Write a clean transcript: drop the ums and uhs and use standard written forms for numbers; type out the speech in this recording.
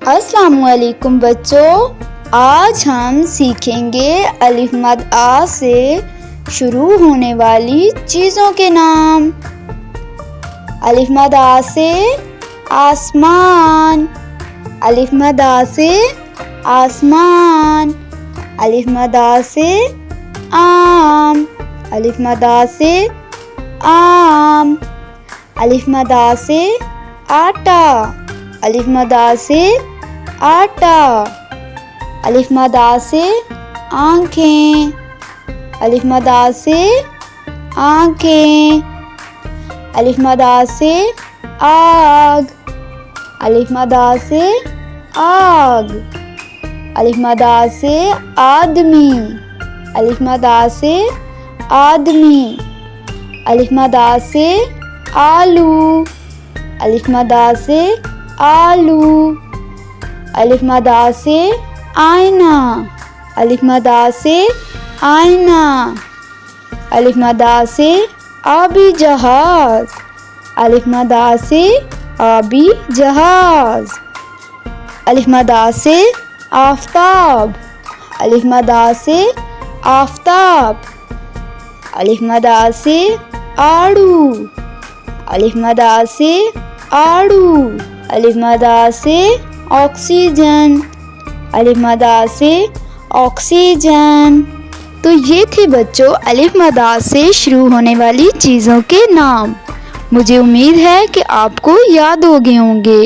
السلام علیکم بچوں، آج ہم سیکھیں گے الف مد آ سے شروع ہونے والی چیزوں کے نام۔ الف مد آ سے آسمان، الف مد آ سے آسمان، الف مد آ سے آم، الف مد آ سے آم، الف مد آ سے آٹا، الف مد آ سے آٹا، الف مد آ سے آنکھیں، الف مد آ سے آنکھیں، الف مد آ سے آگ، الف مد آ سے آگ، الف مد آ سے آدمی، الف مد آ سے آدمی، الف مد آ سے آلو، الف مد آ سے آلو، الف مد آ سے آئینہ، الف مد آ سے آئینہ، الف مد آ سے آبی جہاز، الف مد آ سے آبی جہاز، الف مد آ سے آفتاب، الف مد آ سے آفتاب، الف مد آ سے آڑو، الف مد آ سے آڑو، الف مد آ سے آکسیجن، الف مد آ سے آکسیجن۔ تو یہ تھے بچوں الف مد آ سے شروع ہونے والی چیزوں کے نام۔ مجھے امید ہے کہ آپ کو یاد ہو گئے ہوں گے۔